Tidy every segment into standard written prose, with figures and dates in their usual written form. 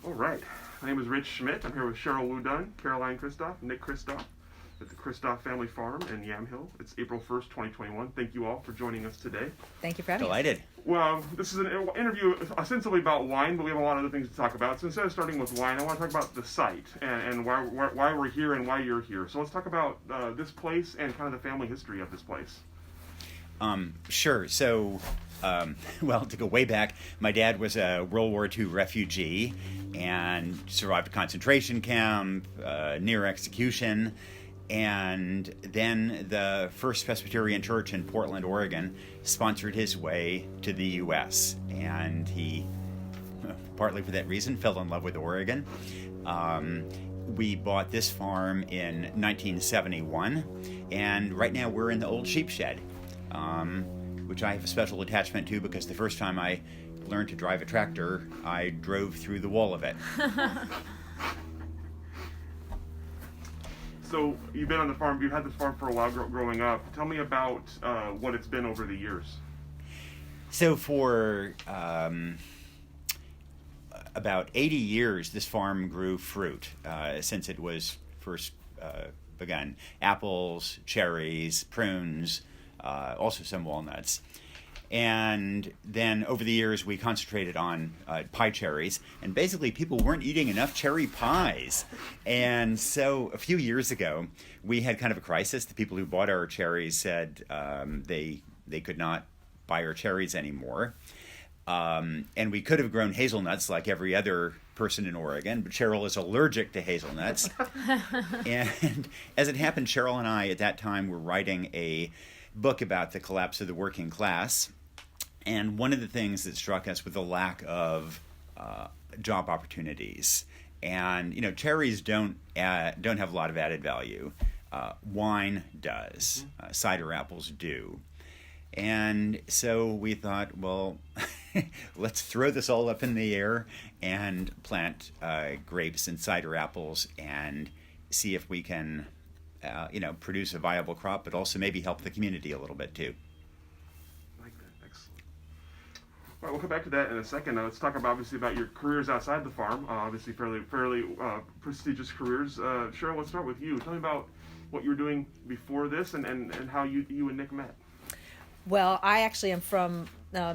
All right. My name is Rich Schmidt. I'm here with Sheryl WuDunn, Caroline Kristof, Nick Kristof at the Kristof Family Farm in Yamhill. It's April 1st, 2021. Thank you all for joining us today. Thank you for having Delighted. us. Well, this is an interview ostensibly about wine, but we have a lot of other things to talk about. So instead of starting with wine, I want to talk about the site and why we're here and why you're here. So let's talk about this place and kind of the family history of this place. Sure. So, well, to go way back, my dad was a World War II refugee and survived a concentration camp, near execution. And then the First Presbyterian Church in Portland, Oregon, sponsored his way to the U.S. And he, partly for that reason, fell in love with Oregon. We bought this farm in 1971, and right now we're in the old sheep shed, which I have a special attachment to because the first time I learned to drive a tractor, I drove through the wall of it. So you've been on the farm, you've had this farm for a while growing up. Tell me about what it's been over the years. So for about 80 years, this farm grew fruit since it was first begun. Apples, cherries, prunes, also some walnuts. And then over the years, we concentrated on pie cherries. And basically, people weren't eating enough cherry pies. And so a few years ago, we had kind of a crisis. The people who bought our cherries said they could not buy our cherries anymore. And we could have grown hazelnuts like every other person in Oregon, but Sheryl is allergic to hazelnuts. And as it happened, Sheryl and I at that time were writing a book about the collapse of the working class. And one of the things that struck us was the lack of job opportunities. And you know, cherries don't have a lot of added value. Wine does. Cider apples do. And so we thought, well, let's throw this all up in the air and plant grapes and cider apples and see if we can, produce a viable crop, but also maybe help the community a little bit too. All right, we'll come back to that in a second. Let's talk obviously about your careers outside the farm. Obviously, fairly prestigious careers. Sheryl, let's start with you. Tell me about what you were doing before this and how you and Nick met. Well, I actually am from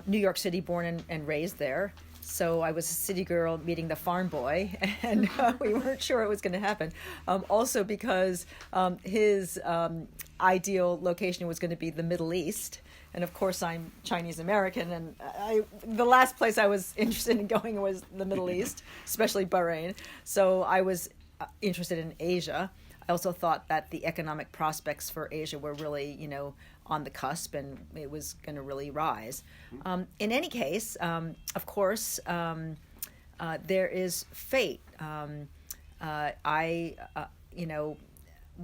New York City, born and raised there. So I was a city girl meeting the farm boy, and we weren't sure it was going to happen. Also because his ideal location was going to be the Middle East. And of course, I'm Chinese American, and the last place I was interested in going was the Middle East, especially Bahrain. So I was interested in Asia. I also thought that the economic prospects for Asia were really, on the cusp, and it was going to really rise. In any case, of course, there is fate.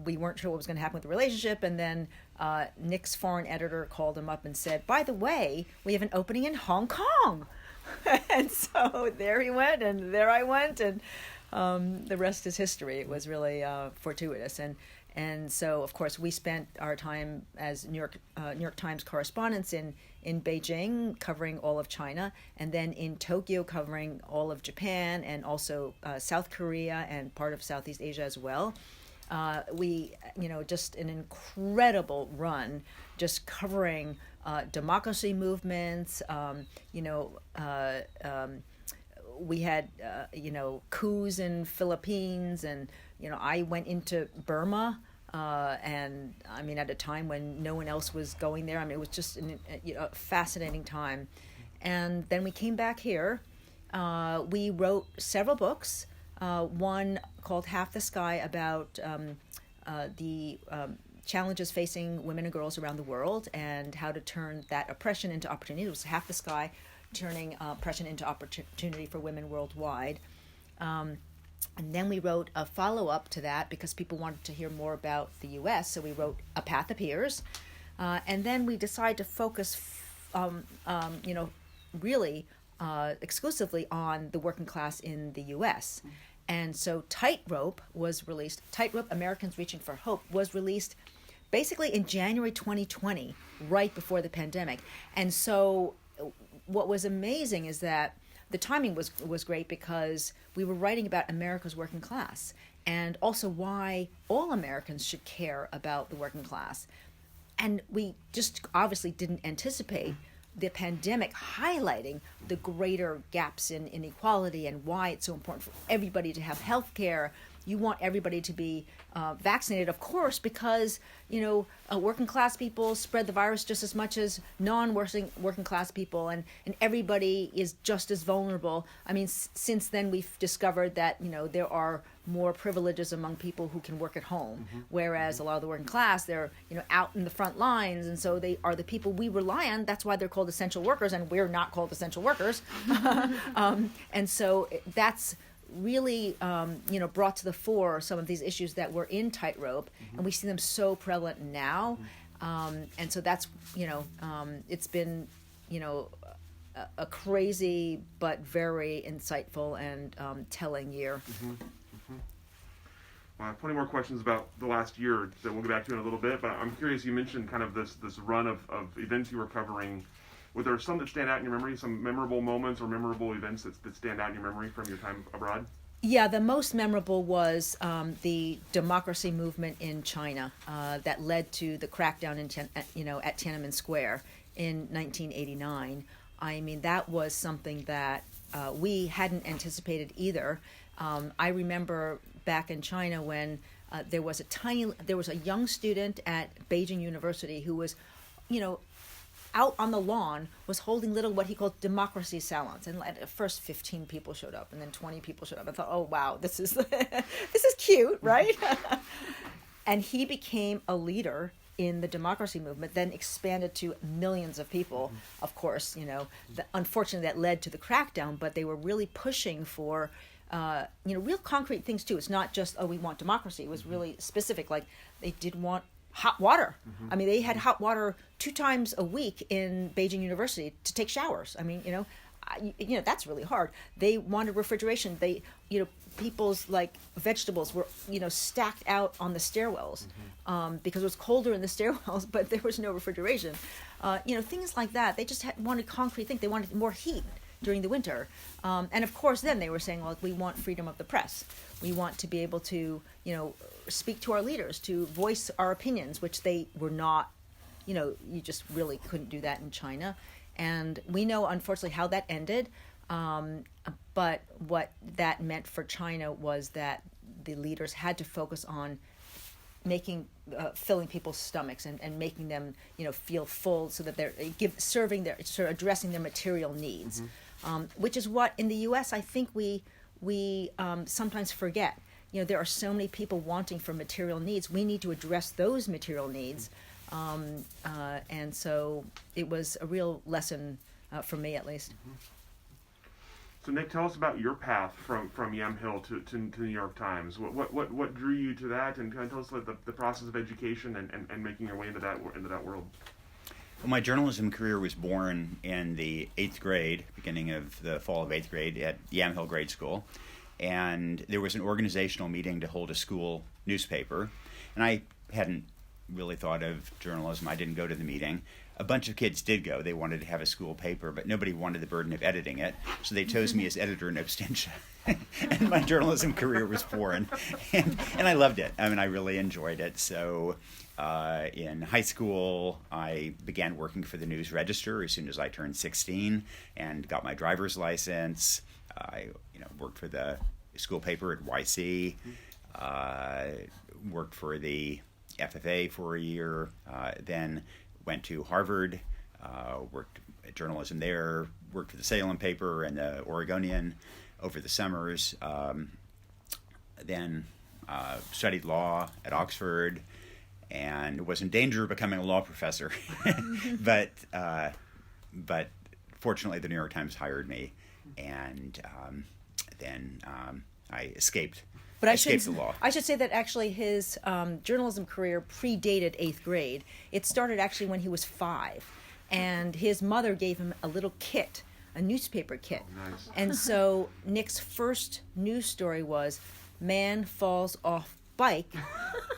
We weren't sure what was going to happen with the relationship, and then Nick's foreign editor called him up and said, by the way, we have an opening in Hong Kong. And so there he went, and there I went, and the rest is history. It was really fortuitous. And so, of course, we spent our time as New York Times correspondents in Beijing covering all of China, and then in Tokyo covering all of Japan and also South Korea and part of Southeast Asia as well. We, just an incredible run, just covering democracy movements. We had, coups in Philippines, and I went into Burma, and I mean, at a time when no one else was going there. I mean, it was just a fascinating time. And then we came back here. We wrote several books. One called Half the Sky about the challenges facing women and girls around the world and how to turn that oppression into opportunity. It was Half the Sky, turning oppression into opportunity for women worldwide. And then we wrote a follow-up to that because people wanted to hear more about the U.S., so we wrote A Path Appears. And then we decided to focus, really exclusively on the working class in the U.S. And so Tightrope was released. Tightrope, Americans Reaching for Hope, was released basically in January 2020, right before the pandemic. And so what was amazing is that the timing was great because we were writing about America's working class and also why all Americans should care about the working class. And we just obviously didn't anticipate the pandemic highlighting the greater gaps in inequality and why it's so important for everybody to have health care. You want everybody to be vaccinated, of course, because, working class people spread the virus just as much as working class people, and everybody is just as vulnerable. I mean, since then we've discovered that, there are more privileges among people who can work at home, whereas a lot of the working class, they're, out in the front lines, and so they are the people we rely on. That's why they're called essential workers, and we're not called essential workers. And so that's really, brought to the fore some of these issues that were in Tightrope, and we see them so prevalent now. And so that's, it's been, a crazy but very insightful and telling year. Well, I have plenty more questions about the last year that we'll get back to in a little bit, but I'm curious, you mentioned kind of this run of events you were covering. Were there some that stand out in your memory, some memorable moments or memorable events that stand out in your memory from your time abroad? Yeah, the most memorable was the democracy movement in China that led to the crackdown at Tiananmen Square in 1989. I mean, that was something that we hadn't anticipated either. I remember back in China when there was a young student at Beijing University who was, out on the lawn, was holding little what he called democracy salons, and at first 15 people showed up, and then 20 people showed up. I thought, oh wow, this is this is cute, right? And he became a leader in the democracy movement, then expanded to millions of people. Of course, unfortunately that led to the crackdown, but they were really pushing for real concrete things too. It's not just, we want democracy. It was really specific. Like, they did want hot water. I mean, they had hot water 2 times a week in Beijing University to take showers. I mean, that's really hard. They wanted refrigeration. They, people's vegetables were, stacked out on the stairwells because it was colder in the stairwells, but there was no refrigeration. Things like that. They just wanted concrete things. They wanted more heat during the winter. And of course, then they were saying, well, we want freedom of the press. We want to be able to, speak to our leaders, to voice our opinions, which they were not, you just really couldn't do that in China. And we know, unfortunately, how that ended. But what that meant for China was that the leaders had to focus on filling people's stomachs and making them, feel full, so that they're addressing their material needs, which is what in the U.S. I think we sometimes forget. There are so many people wanting for material needs. We need to address those material needs, and so it was a real lesson for me, at least. So Nick, tell us about your path from Yamhill to New York Times. What drew you to that, and kind of tell us the process of education and making your way into that world. Well, my journalism career was born in the 8th grade, beginning of the fall of 8th grade at Yamhill Grade School. And there was an organizational meeting to hold a school newspaper. And I hadn't really thought of journalism. I didn't go to the meeting. A bunch of kids did go. They wanted to have a school paper, but nobody wanted the burden of editing it. So they chose me as editor in absentia. And my journalism career was born. And I loved it. I mean, I really enjoyed it. So in high school, I began working for the News Register as soon as I turned 16 and got my driver's license. I worked for the school paper at YC, worked for the FFA for a year, then went to Harvard, worked at journalism there, worked for the Salem paper and the Oregonian over the summers, then studied law at Oxford, and was in danger of becoming a law professor. but fortunately, the New York Times hired me, and then I escaped. But I should say that actually his journalism career predated 8th grade. It started actually when he was 5, and his mother gave him a little kit, a newspaper kit. Oh, nice. And so Nick's first news story was man falls off bike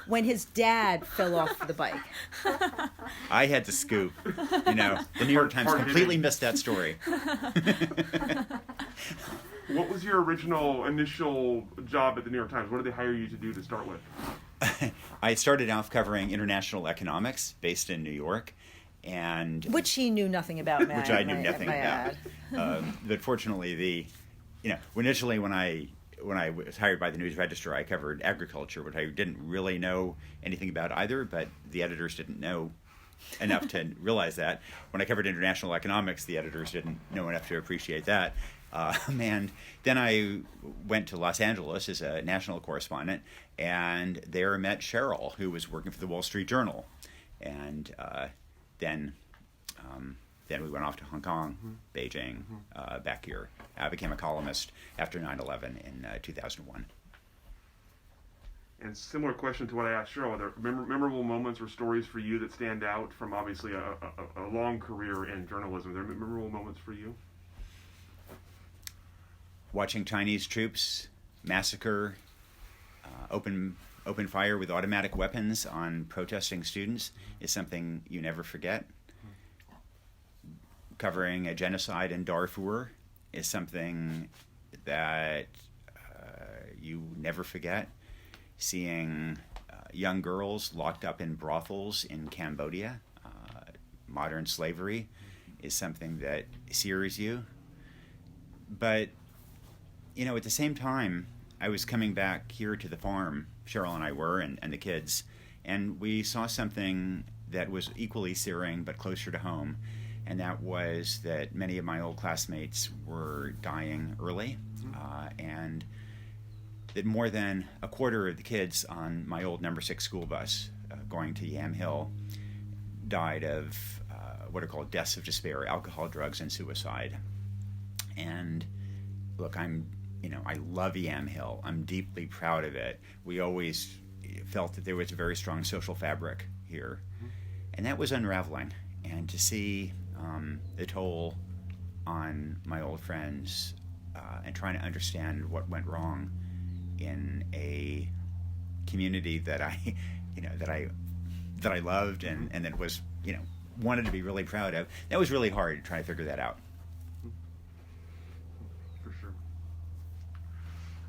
when his dad fell off the bike. I had to scoop. The New York Times completely missed that story. What was your initial job at the New York Times? What did they hire you to do to start with? I started off covering international economics based in New York, and which he knew nothing about. Which I knew nothing about. But fortunately, initially when I was hired by the News Register, I covered agriculture, which I didn't really know anything about either, but the editors didn't know enough to realize that. When I covered international economics, the editors didn't know enough to appreciate that. And then I went to Los Angeles as a national correspondent, and there met Sheryl, who was working for the Wall Street Journal. And then we went off to Hong Kong, Beijing, back here. I became a columnist after 9/11 in 2001. And similar question to what I asked Sheryl, are there memorable moments or stories for you that stand out from obviously a long career in journalism? Are there memorable moments for you? Watching Chinese troops massacre, open fire with automatic weapons on protesting students is something you never forget. Covering a genocide in Darfur is something that you never forget. Seeing young girls locked up in brothels in Cambodia, modern slavery, is something that sears you. But, at the same time, I was coming back here to the farm, Sheryl and I were, and the kids, and we saw something that was equally searing but closer to home, and that was that many of my old classmates were dying early, and that more than a quarter of the kids on my old number 6 school bus going to Yam Hill died of what are called deaths of despair, alcohol, drugs, and suicide. And look, I love Yam Hill. I'm deeply proud of it. We always felt that there was a very strong social fabric here. And that was unraveling. And to see the toll on my old friends and trying to understand what went wrong in a community that I loved and that was, wanted to be really proud of, that was really hard to try to figure that out. For sure.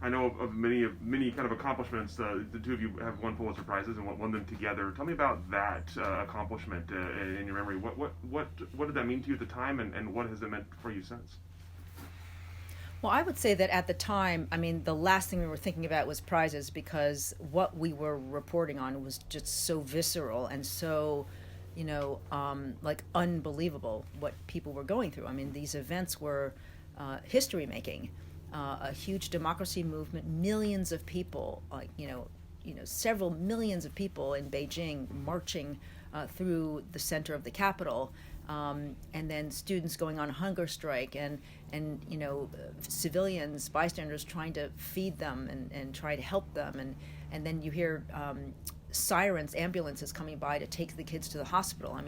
I know of many kind of accomplishments. The two of you have won Pulitzer Prizes and won them together. Tell me about that accomplishment in your memory. What did that mean to you at the time, and what has it meant for you since? Well, I would say that at the time, the last thing we were thinking about was prizes, because what we were reporting on was just so visceral and so, unbelievable what people were going through. These events were history making, a huge democracy movement, millions of people, several millions of people in Beijing marching through the center of the capital. And then students going on a hunger strike, and civilians, bystanders trying to feed them and try to help them, and then you hear sirens, ambulances coming by to take the kids to the hospital.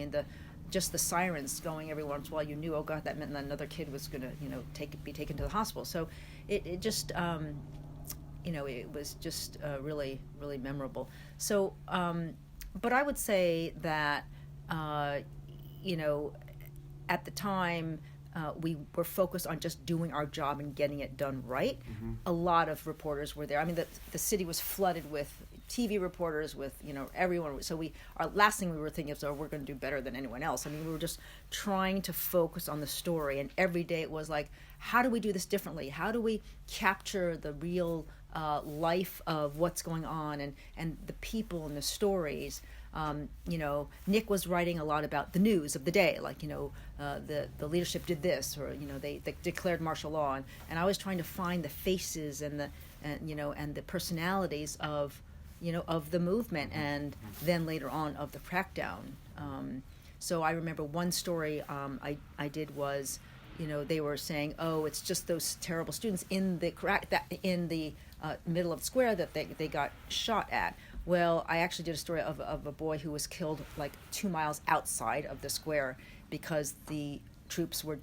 Just the sirens going every once in a while, you knew, oh God, that meant another kid was going to be taken to the hospital. So it just it was just really, really memorable. So but I would say that at the time, we were focused on just doing our job and getting it done right. Mm-hmm. A lot of reporters were there. The city was flooded with TV reporters, with everyone. So our last thing we were thinking is, oh, we're going to do better than anyone else. We were just trying to focus on the story, and every day it was like, how do we do this differently? How do we capture the real life of what's going on and the people and the stories? Nick was writing a lot about the news of the day, like, the leadership did this, or, they declared martial law. And I was trying to find the faces and the personalities of the movement, and then later on of the crackdown. So I remember one story I did was, they were saying, oh, it's just those terrible students in the middle of the square that they got shot at. Well, I actually did a story of a boy who was killed like 2 miles outside of the square because the troops were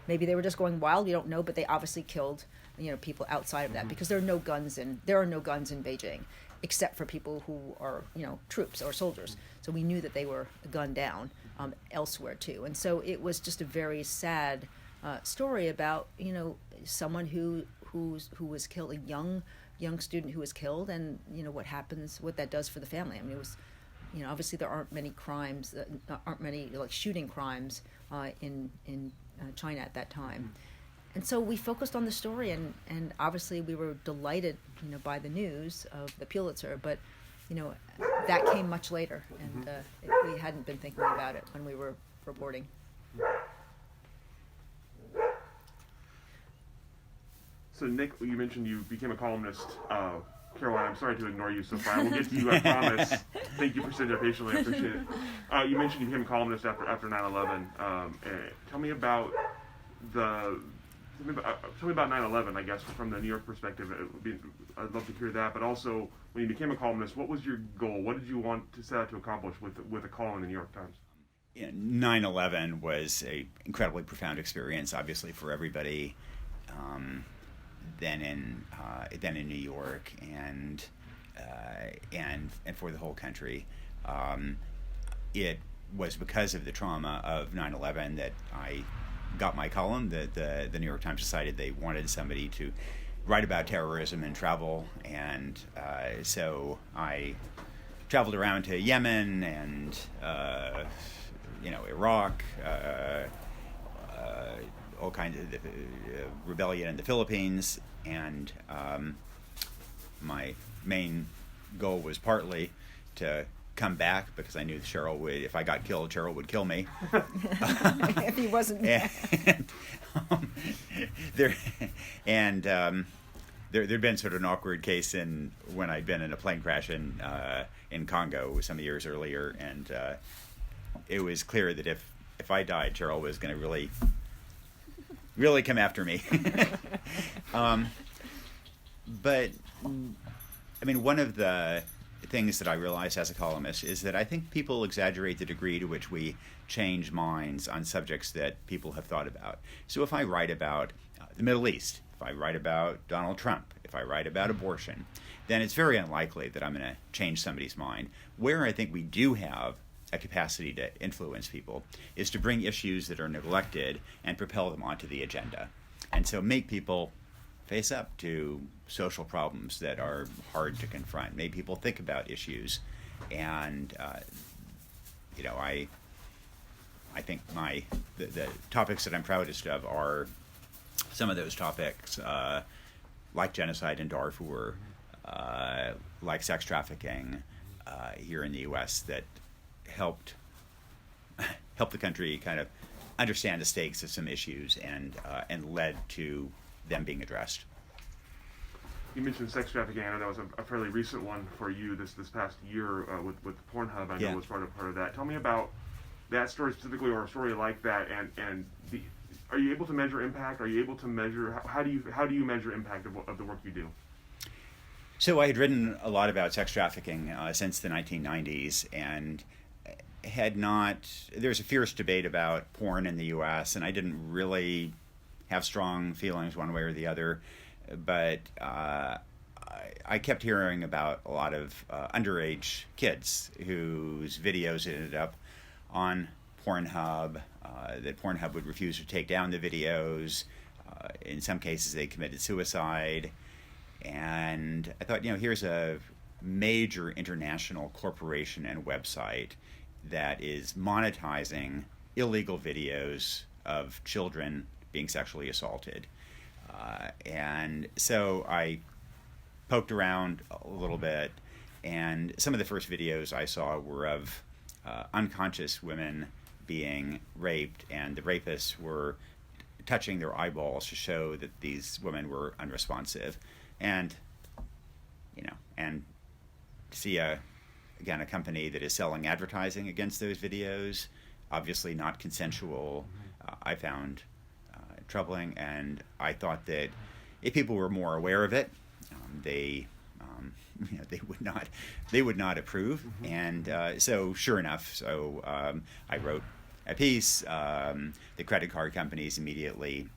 maybe they were just going wild, we don't know, but they obviously killed people outside of that, because there are no guns in Beijing, except for people who are troops or soldiers. So we knew that they were gunned down elsewhere too, and so it was just a very sad story about someone who was killed, a young student who was killed, and what that does for the family. I mean, it was, obviously there aren't many crimes, aren't many like shooting crimes in China at that time. And so we focused on the story, and obviously we were delighted, by the news of the Pulitzer, but that came much later, and we hadn't been thinking about it when we were reporting. So Nick, you mentioned you became a columnist. Caroline, I'm sorry to ignore you so far. I will get to you, I promise. Thank you for sitting there patiently. I appreciate it. You mentioned you became a columnist after 9/11. Tell me about 9/11, I guess, from the New York perspective. I'd love to hear that. But also, when you became a columnist, what was your goal? What did you want to set out to accomplish with a column in the New York Times? 9/11 was a incredibly profound experience, obviously, for everybody. Then in New York and for the whole country. It was because of the trauma of 9/11 that I got my column. That the New York Times decided they wanted somebody to write about terrorism and travel, and so I traveled around to Yemen and Iraq. All kinds of rebellion in the Philippines, and my main goal was partly to come back because I knew Sheryl would, if I got killed, Sheryl would kill me. If he wasn't. There'd been sort of an awkward case when I'd been in a plane crash in Congo some years earlier, and it was clear that if I died, Sheryl was going to really come after me. But I mean, one of the things that I realized as a columnist is that I think people exaggerate the degree to which we change minds on subjects that people have thought about. So if I write about the Middle East, if I write about Donald Trump, if I write about abortion, then it's very unlikely that I'm going to change somebody's mind. Where I think we do have a capacity to influence people is to bring issues that are neglected and propel them onto the agenda. And so make people face up to social problems that are hard to confront, make people think about issues. And, I think the topics that I'm proudest of are some of those topics, like genocide in Darfur, like sex trafficking here in the U.S., that helped the country kind of understand the stakes of some issues and led to them being addressed. You mentioned sex trafficking. I know that was a fairly recent one for you this past year with Pornhub. I know was part of that. Tell me about that story specifically, or a story like that, and are you able to measure impact? Are you able to measure how do you measure impact of the work you do? So I had written a lot about sex trafficking since the 1990s, and there's a fierce debate about porn in the U.S., and I didn't really have strong feelings one way or the other, but I kept hearing about a lot of underage kids whose videos ended up on Pornhub, that Pornhub would refuse to take down the videos. In some cases, they committed suicide. And I thought, here's a major international corporation and website that is monetizing illegal videos of children being sexually assaulted. And so I poked around a little bit, and some of the first videos I saw were of unconscious women being raped, and the rapists were touching their eyeballs to show that these women were unresponsive. And see a company that is selling advertising against those videos, obviously not consensual, I found troubling, and I thought that if people were more aware of it, they would not approve. And so sure enough, I wrote a piece. The credit card companies immediately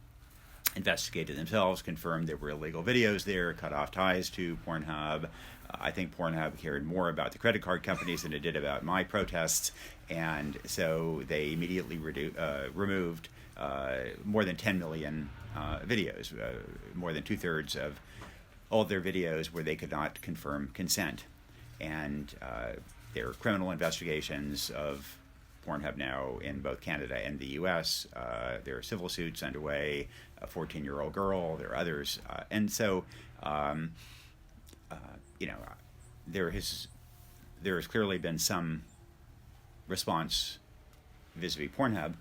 investigated themselves, confirmed there were illegal videos there, cut off ties to Pornhub. I think Pornhub cared more about the credit card companies than it did about my protests, and so they immediately removed more than 10 million videos, more than 2/3 of all their videos where they could not confirm consent. And there are criminal investigations of Pornhub now in both Canada and the U.S. There are civil suits underway, a 14-year-old girl, there are others. And so, there has clearly been some response vis-a-vis Pornhub.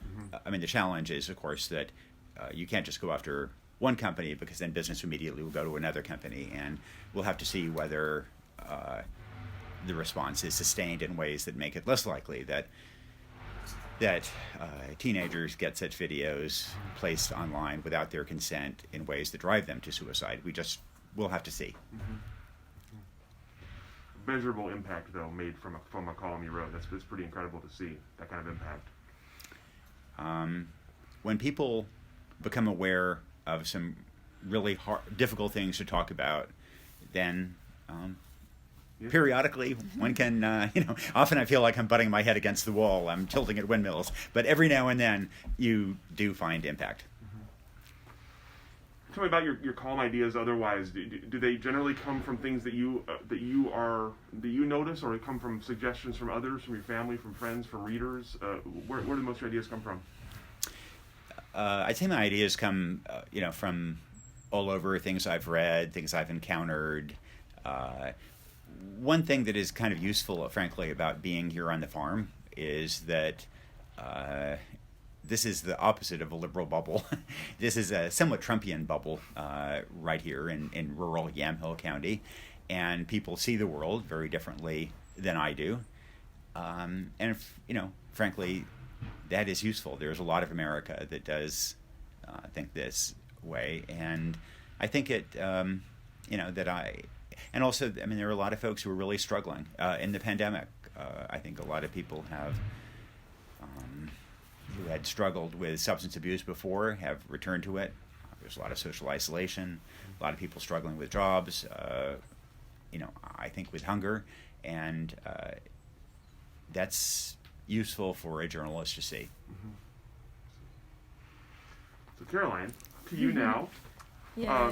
I mean, the challenge is, of course, that you can't just go after one company, because then business immediately will go to another company, and we'll have to see whether the response is sustained in ways that make it less likely that teenagers get such videos placed online without their consent in ways that drive them to suicide. We'll have to see. Measurable impact, though, made from a column you wrote. That's pretty incredible to see that kind of impact. When people become aware of some really difficult things to talk about, then periodically one can, often I feel like I'm butting my head against the wall, I'm tilting at windmills, but every now and then you do find impact. Tell me about your column ideas. Otherwise, do they generally come from things that you notice, or come from suggestions from others, from your family, from friends, from readers? Where do most of your ideas come from? I'd say my ideas come, from all over, things I've read, things I've encountered. One thing that is kind of useful, frankly, about being here on the farm is that this is the opposite of a liberal bubble. This is a somewhat Trumpian bubble right here in rural Yamhill County, and people see the world very differently than I do. And frankly, that is useful. There's a lot of America that does think this way, and I think it, and also, there are a lot of folks who are really struggling in the pandemic. I think a lot of people who had struggled with substance abuse before have returned to it. There's a lot of social isolation, a lot of people struggling with jobs, I think with hunger, and that's useful for a journalist to see. So Caroline, to you now.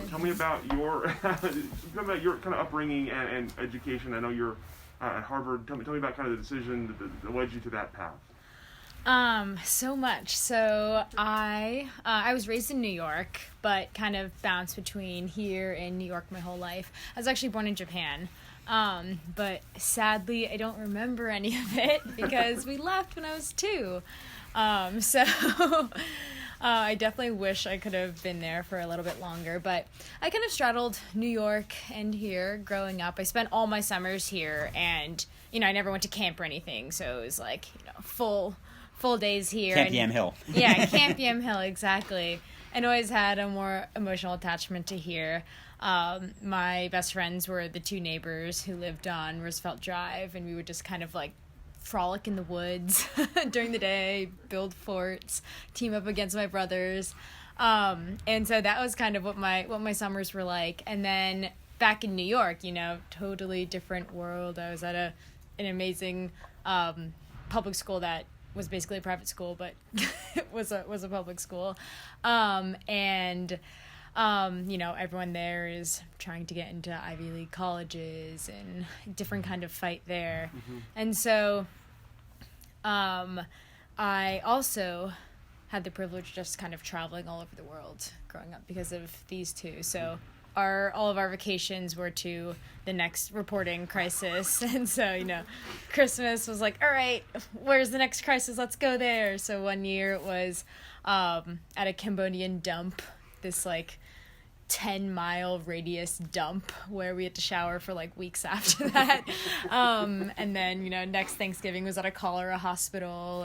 Tell me about your kind of upbringing and education. I know you're at Harvard. Tell me about kind of the decision that led you to that path. So much. So I was raised in New York, but kind of bounced between here and New York my whole life. I was actually born in Japan. But sadly, I don't remember any of it because we left when I was 2. I definitely wish I could have been there for a little bit longer, but I kind of straddled New York and here growing up. I spent all my summers here, and, I never went to camp or anything, so it was like, full days here. Camp Yamhill. Yeah, Camp Yamhill, exactly. And always had a more emotional attachment to here. My best friends were the 2 neighbors who lived on Roosevelt Drive, and we would just kind of frolic in the woods during the day, build forts, team up against my brothers. And so that was kind of what my summers were like. And then back in New York, totally different world. I was at an amazing public school that was basically a private school, but it was a public school. Everyone there is trying to get into Ivy League colleges and different kind of fight there. And so I also had the privilege of just kind of traveling all over the world growing up because of these 2. So all of our vacations were to the next reporting crisis. And so, Christmas was like, all right, where's the next crisis? Let's go there. So one year it was at a Cambodian dump, this 10-mile radius dump where we had to shower for weeks after that. And then, next Thanksgiving was at a cholera hospital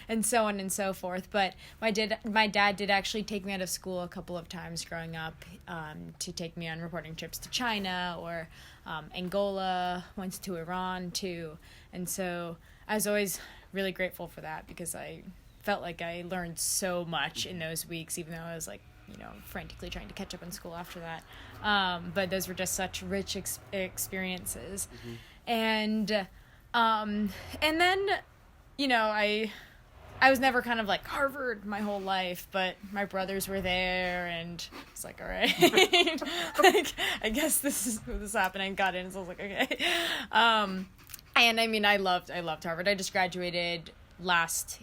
and so on and so forth. But my dad did actually take me out of school a couple of times growing up to take me on reporting trips to China or Angola, once to Iran too. And so I was always really grateful for that because I felt like I learned so much in those weeks, even though I was frantically trying to catch up in school after that. But those were just such rich experiences. And then, I was never kind of like Harvard my whole life, but my brothers were there, and it's like, all right, like, I guess this is happening. Got in, so I was like, okay. And I mean, I loved Harvard. I just graduated last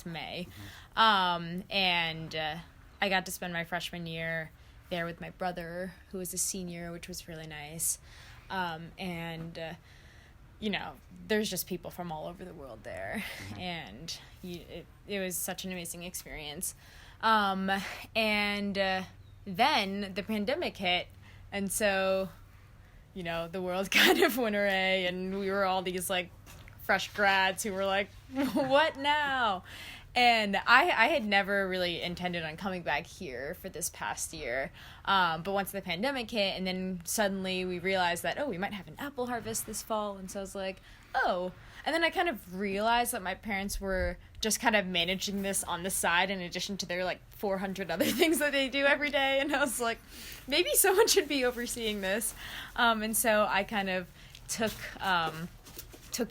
May, and I got to spend my freshman year there with my brother, who was a senior, which was really nice. And you know, there's just people from all over the world there, and it was such an amazing experience. And then the pandemic hit, and so, you know, the world kind of went away, and we were all these like fresh grads who were like, what now? And I had never really intended on coming back here for this past year. But once the pandemic hit, and then suddenly we realized that, oh, we might have an apple harvest this fall. And so I was like, oh. And then I kind of realized that my parents were just kind of managing this on the side in addition to their like 400 other things that they do every day. And I was like, maybe someone should be overseeing this. And so I kind of took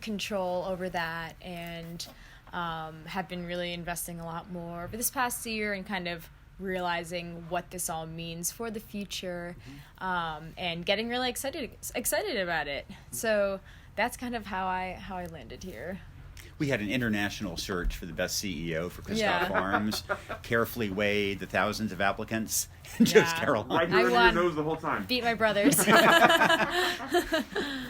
control over that, and have been really investing a lot more over this past year and kind of realizing what this all means for the future, and getting really excited about it. So that's kind of how I landed here. We had an international search for the best CEO for Kristof Farms, carefully weighed the thousands of applicants, and chose Caroline. Right here under your nose the whole time. Beat my brothers.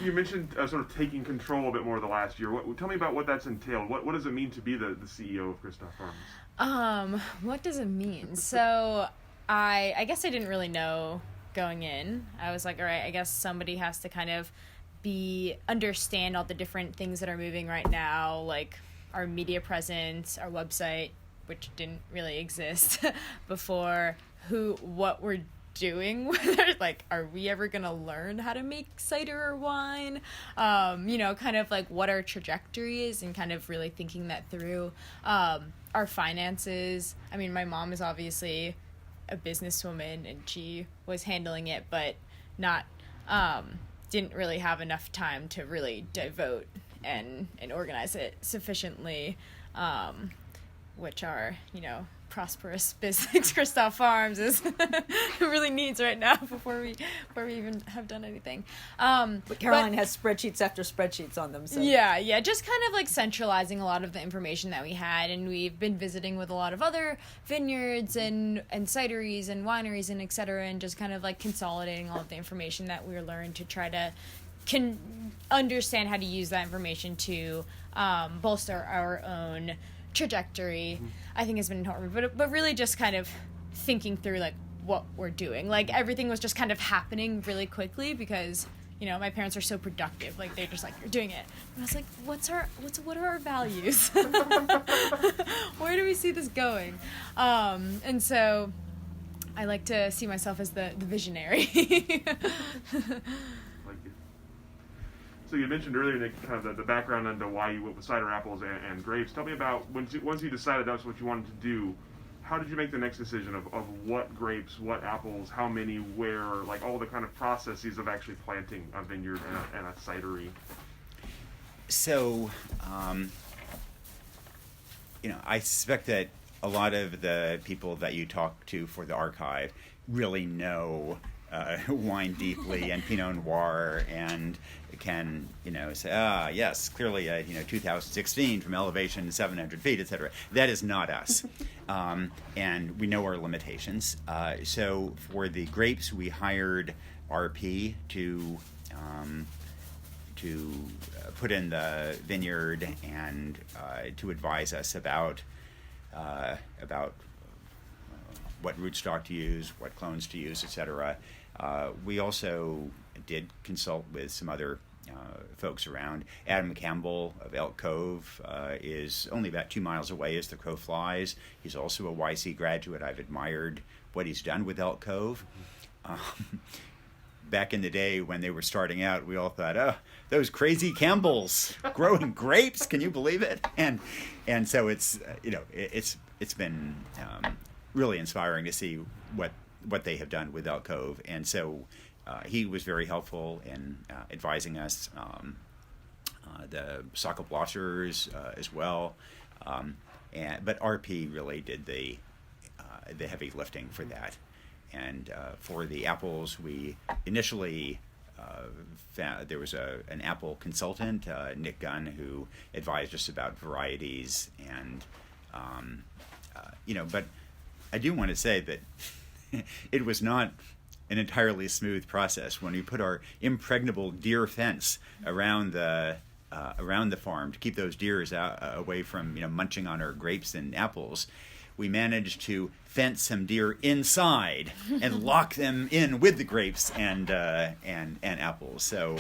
You mentioned sort of taking control a bit more the last year. Tell me about what that's entailed. What does it mean to be the CEO of Kristof Farms? What does it mean? So I guess I didn't really know going in. I was like, all right, I guess somebody has to kind of understand all the different things that are moving right now, like our media presence, our website, which didn't really exist before, what we're doing with it, like, are we ever gonna learn how to make cider or wine, you know, kind of like what our trajectory is, and kind of really thinking that through. Our finances, I mean, my mom is obviously a businesswoman and she was handling it, but not didn't really have enough time to really devote and organize it sufficiently, which are, you know, prosperous business Kristof Farms is really needs right now before we even have done anything. But Caroline has spreadsheets after spreadsheets on them. So. Yeah, just kind of like centralizing a lot of the information that we had, and we've been visiting with a lot of other vineyards and cideries and wineries and et cetera, and just kind of like consolidating all of the information that we learned to try to understand how to use that information to bolster our own trajectory. I think has been important, but really just kind of thinking through like what we're doing. Like everything was just kind of happening really quickly because, you know, my parents are so productive. Like they're just like, you're doing it. And I was like, what are our values? Where do we see this going? And so I like to see myself as the visionary. So you mentioned earlier, Nick, kind of the background into why you went with cider apples and grapes. Tell me about once you decided that's what you wanted to do, how did you make the next decision of what grapes, what apples, how many, where, like all the kind of processes of actually planting a vineyard and a cidery? So, you know, I suspect that a lot of the people that you talk to for the archive really know wine deeply and Pinot Noir, and can, you know, say, yes, clearly, 2016 from elevation 700 feet, etc. That is not us. And we know our limitations. So for the grapes, we hired RP to put in the vineyard and to advise us about what rootstock to use, what clones to use, etc. We also did consult with some other folks around. Adam Campbell of Elk Cove is only about 2 miles away as the crow flies. He's also a YC graduate. I've admired what he's done with Elk Cove. Back in the day when they were starting out, we all thought, oh, those crazy Campbells growing grapes, can you believe it? And so it's it's been really inspiring to see what they have done with Elk Cove. And so he was very helpful in advising us. The Sockel Blossers as well. But RP really did the heavy lifting for that. And for the apples, we initially found there was an apple consultant, Nick Gunn, who advised us about varieties. And, but I do want to say that it was not an entirely smooth process. When we put our impregnable deer fence around the farm to keep those deers away from munching on our grapes and apples, we managed to fence some deer inside and lock them in with the grapes and apples. So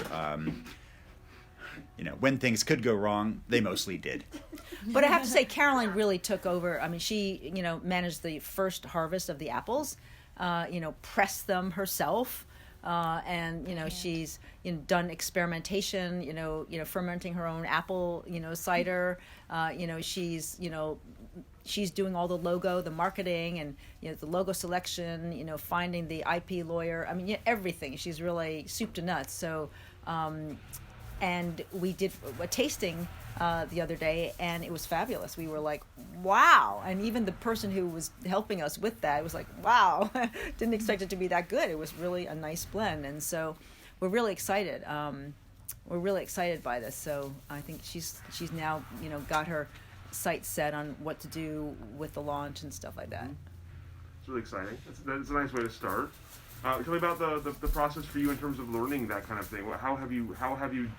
when things could go wrong, they mostly did. But I have to say, Caroline really took over. I mean, she managed the first harvest of the apples. Pressed them herself, and she's done experimentation. Fermenting her own apple cider. She's doing all the logo, the marketing, and the logo selection. Finding the IP lawyer. I mean, everything. She's really soup to nuts. So, and we did a tasting the other day, and it was fabulous. We were like, wow. And even the person who was helping us with that was like, wow, didn't expect it to be that good. It was really a nice blend. And so we're really excited. We're really excited by this. So I think she's now, got her sights set on what to do with the launch and stuff like that. It's really exciting. That's a nice way to start. Tell me about the process for you in terms of learning that kind of thing. How have you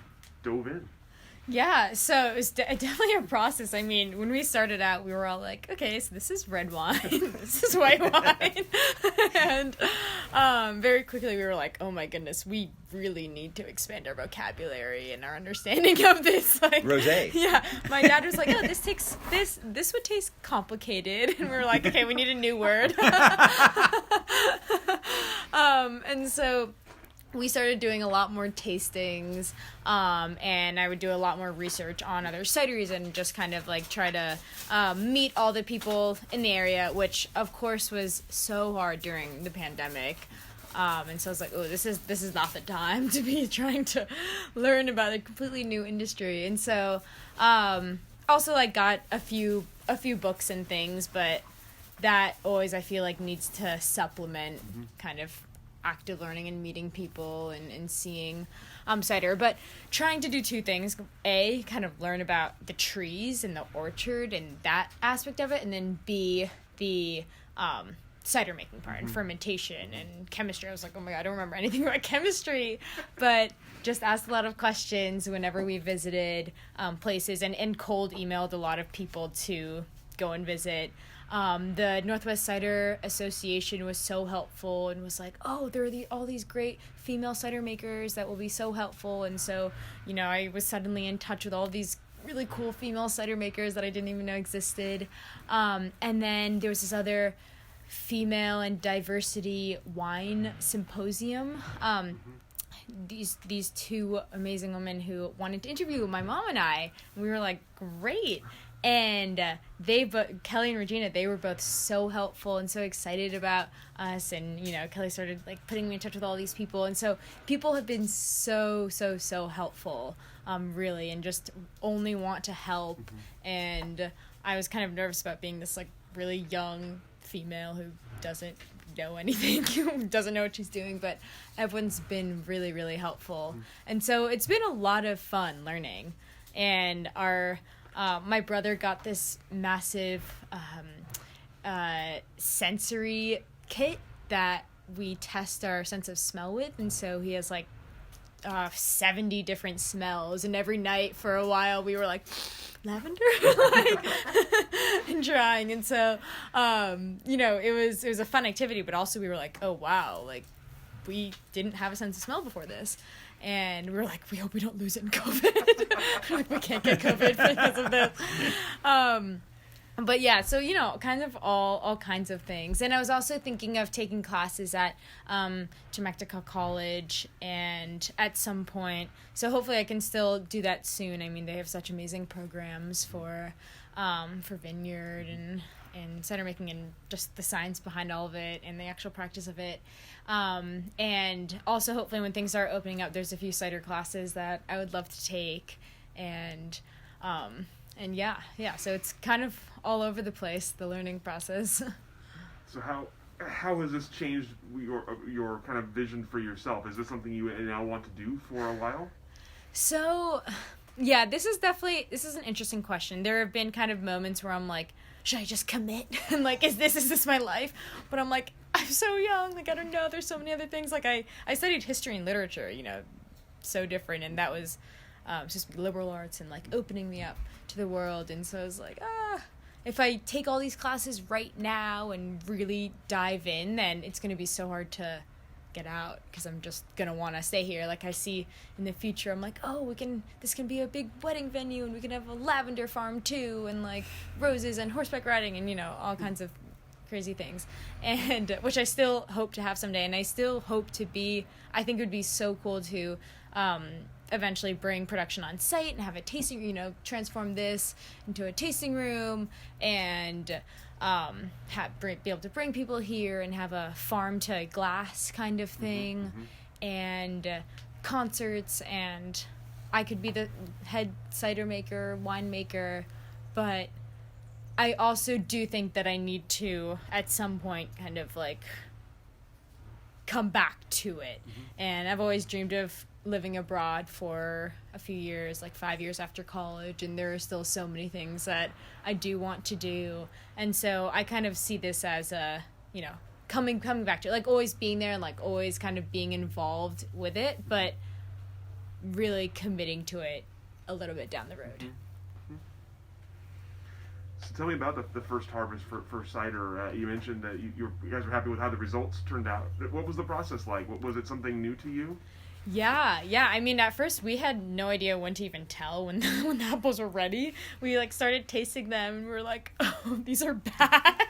dove in? Yeah, so it was definitely a process. I mean, when we started out, we were all like, okay, so this is red wine, this is white wine. And very quickly we were like, oh my goodness, we really need to expand our vocabulary and our understanding of this. Like, rosé. Yeah, my dad was like, oh, this would taste complicated. And we were like, okay, we need a new word. And so we started doing a lot more tastings, and I would do a lot more research on other cideries and just kind of like try to meet all the people in the area, which of course was so hard during the pandemic. And so I was like, oh, this is not the time to be trying to learn about a completely new industry. And so also like got a few books and things, but that always I feel like needs to supplement kind of active learning and meeting people and seeing cider, but trying to do two things. A, kind of learn about the trees and the orchard and that aspect of it, and then B, the cider making part and fermentation and chemistry. I was like, oh my god, I don't remember anything about chemistry, but just asked a lot of questions whenever we visited places and cold emailed a lot of people to go and visit. The Northwest Cider Association was so helpful and was like, oh, there are all these great female cider makers that will be so helpful. And so, I was suddenly in touch with all these really cool female cider makers that I didn't even know existed. And then there was this other female and diversity wine symposium. These two amazing women who wanted to interview my mom and I. And we were like, great. And Kelly and Regina, they were both so helpful and so excited about us. And, Kelly started like putting me in touch with all these people. And so people have been so helpful, really, and just only want to help. And I was kind of nervous about being this like really young female who doesn't know anything, who doesn't know what she's doing, but everyone's been really, really helpful. And so it's been a lot of fun learning. And my brother got this massive sensory kit that we test our sense of smell with, and so he has like 70 different smells, and every night for a while we were like, lavender, like, and trying. And so it was a fun activity, but also we were like, oh wow, like we didn't have a sense of smell before this. And we were like, we hope we don't lose it in COVID. Like, we can't get COVID because of this. But yeah, so, kind of all kinds of things. And I was also thinking of taking classes at Chemactica College and at some point. So hopefully I can still do that soon. I mean, they have such amazing programs for vineyard and cider making and just the science behind all of it and the actual practice of it. And also hopefully when things start opening up, there's a few cider classes that I would love to take and yeah, so it's kind of all over the place, the learning process. So how has this changed your kind of vision for yourself? Is this something you now want to do for a while? So, yeah, this is an interesting question. There have been kind of moments where I'm like, should I just commit? And like, is this my life? But I'm like, I'm so young, like, I don't know, there's so many other things. Like, I studied history and literature, so different, and that was just liberal arts and like opening me up to the world. And so I was like, if I take all these classes right now and really dive in, then it's going to be so hard to get out, because I'm just going to want to stay here. Like, I see in the future, I'm like, this can be a big wedding venue, and we can have a lavender farm too, and like roses and horseback riding and, all kinds of crazy things, and which I still hope to have someday. And I still hope to I think it would be so cool to eventually bring production on site and have a tasting, transform this into a tasting room, and be able to bring people here and have a farm to glass kind of thing, and concerts, and I could be the head cider maker, wine maker. But I also do think that I need to, at some point, kind of like come back to it. And I've always dreamed of living abroad for a few years, like 5 years after college, and there are still so many things that I do want to do. And so I kind of see this as a, coming back to it, like always being there and like always kind of being involved with it, but really committing to it a little bit down the road. So tell me about the first harvest for cider. You mentioned that you guys were happy with how the results turned out. What was the process like? Was it something new to you? Yeah. I mean, at first we had no idea when to even tell when the apples were ready. We like started tasting them and we were like, oh, these are bad.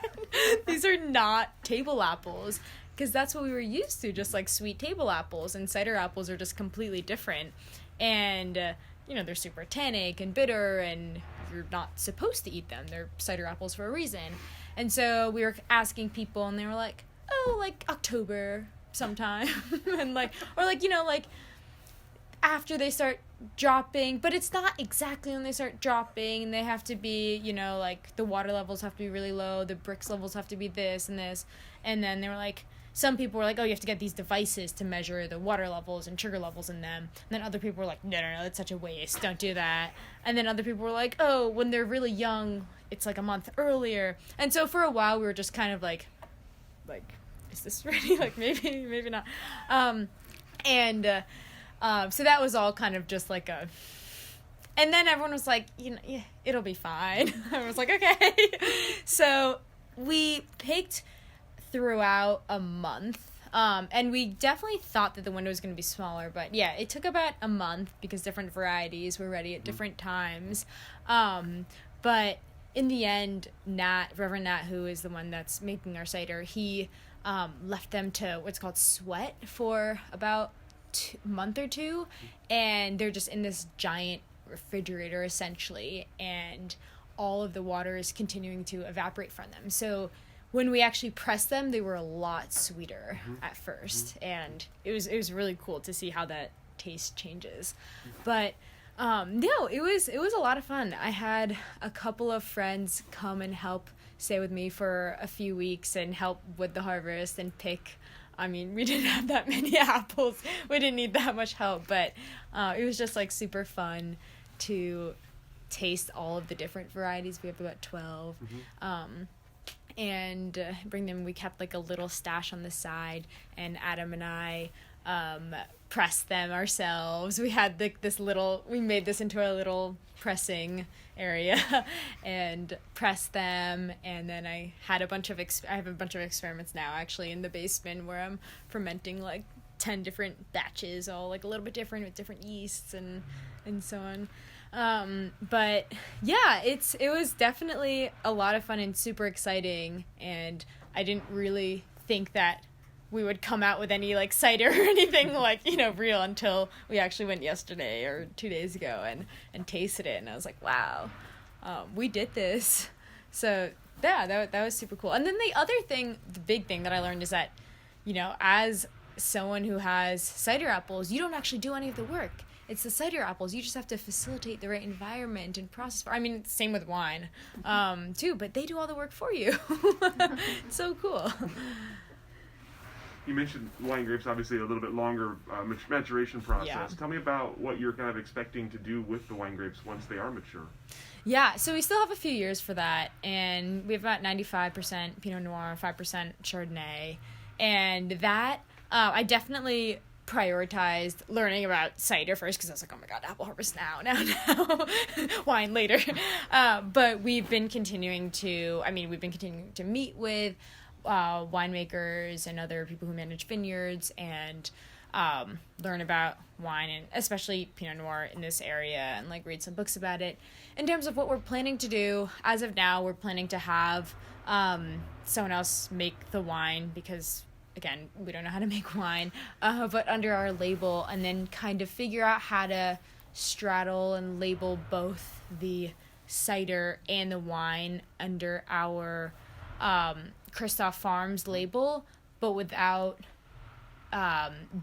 These are not table apples. Because that's what we were used to, just like sweet table apples. And cider apples are just completely different. And, they're super tannic and bitter, and you're not supposed to eat them. They're cider apples for a reason. And so we were asking people, and they were like, oh, like October sometime. And like, or like, like after they start dropping, but it's not exactly when they start dropping, and they have to be, like the water levels have to be really low, the brix levels have to be this and this. And then they were like, some people were like, oh, you have to get these devices to measure the water levels and sugar levels in them. And then other people were like, no, that's such a waste, don't do that. And then other people were like, oh, when they're really young, it's like a month earlier. And so for a while we were just kind of like, is this ready? Like maybe not. So that was all kind of just like a, and then everyone was like, yeah, it'll be fine. I was like, okay. So we picked throughout a month, and we definitely thought that the window was going to be smaller, but yeah, it took about a month because different varieties were ready at different times. But in the end, Reverend Nat, who is the one that's making our cider, he left them to what's called sweat for about a month or two, and they're just in this giant refrigerator essentially, and all of the water is continuing to evaporate from them. So when we actually pressed them, they were a lot sweeter at first, and it was really cool to see how that taste changes. But no, it was a lot of fun. I had a couple of friends come and help stay with me for a few weeks and help with the harvest and pick. I mean, we didn't have that many apples. We didn't need that much help, but it was just like super fun to taste all of the different varieties. We have about 12. And bring them. We kept like a little stash on the side, and Adam and I pressed them ourselves. We had we made this into a little pressing area and pressed them. And then I had I have a bunch of experiments now actually in the basement where I'm fermenting like 10 different batches, all like a little bit different with different yeasts and so on. But yeah, it was definitely a lot of fun and super exciting, and I didn't really think that we would come out with any like cider or anything like, real until we actually went yesterday or 2 days ago and tasted it, and I was like, wow, we did this. So yeah, that was super cool. And then the big thing that I learned is that, as someone who has cider apples, you don't actually do any of the work. it's the cider apples. You just have to facilitate the right environment and process. I mean, same with wine, too. But they do all the work for you. So cool. You mentioned wine grapes, obviously a little bit longer maturation process. Yeah. Tell me about what you're kind of expecting to do with the wine grapes once they are mature. Yeah, so we still have a few years for that, and we have about 95% Pinot Noir, 5% Chardonnay, and that I definitely prioritized learning about cider first because I was like, oh my god, apple harvest now, wine later. But we've been continuing to meet with winemakers and other people who manage vineyards and learn about wine and especially Pinot Noir in this area and like read some books about it. In terms of what we're planning to do, as of now, we're planning to have someone else make the wine because, again, we don't know how to make wine, but under our label, and then kind of figure out how to straddle and label both the cider and the wine under our Kristof Farms label, but without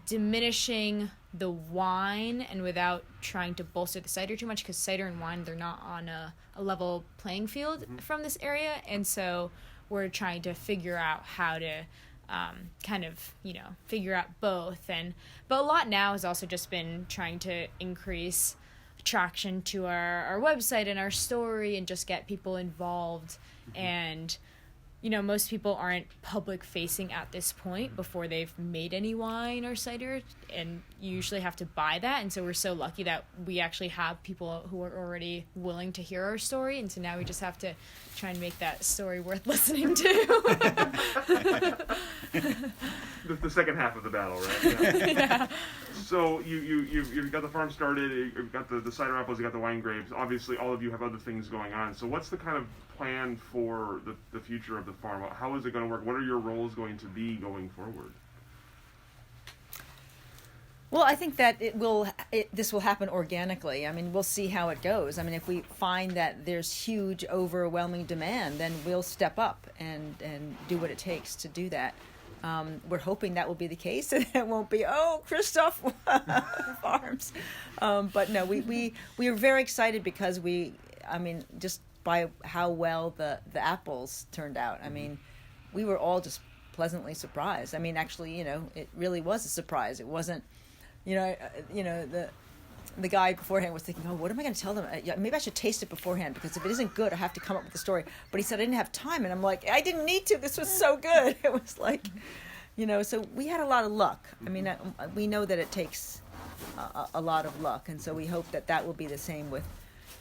diminishing the wine and without trying to bolster the cider too much, because cider and wine, they're not on a level playing field from this area, and so we're trying to figure out how to figure out both. But a lot now has also just been trying to increase traction to our website and our story and just get people involved. And most people aren't public facing at this point before they've made any wine or cider, and you usually have to buy that. And so we're so lucky that we actually have people who are already willing to hear our story, and so now we just have to try and make that story worth listening to. The second half of the battle, right? Yeah. Yeah. So you've got the farm started, you've got the cider apples, you got the wine grapes. Obviously, all of you have other things going on. So what's the kind of plan for the future of the farm? How is it going to work? What are your roles going to be going forward? Well, I think that this will happen organically. I mean, we'll see how it goes. I mean, if we find that there's huge, overwhelming demand, then we'll step up and do what it takes to do that. We're hoping that will be the case, and it won't be, Kristof Farms. But no, we are very excited because just by how well the apples turned out. I mean, we were all just pleasantly surprised. I mean, actually, it really was a surprise. It wasn't, the guy beforehand was thinking, what am I going to tell them? Maybe I should taste it beforehand, because if it isn't good, I have to come up with a story. But he said I didn't have time, and I'm like, I didn't need to. This was so good. It was like, so we had a lot of luck. I mean, we know that it takes a lot of luck, and so we hope that will be the same with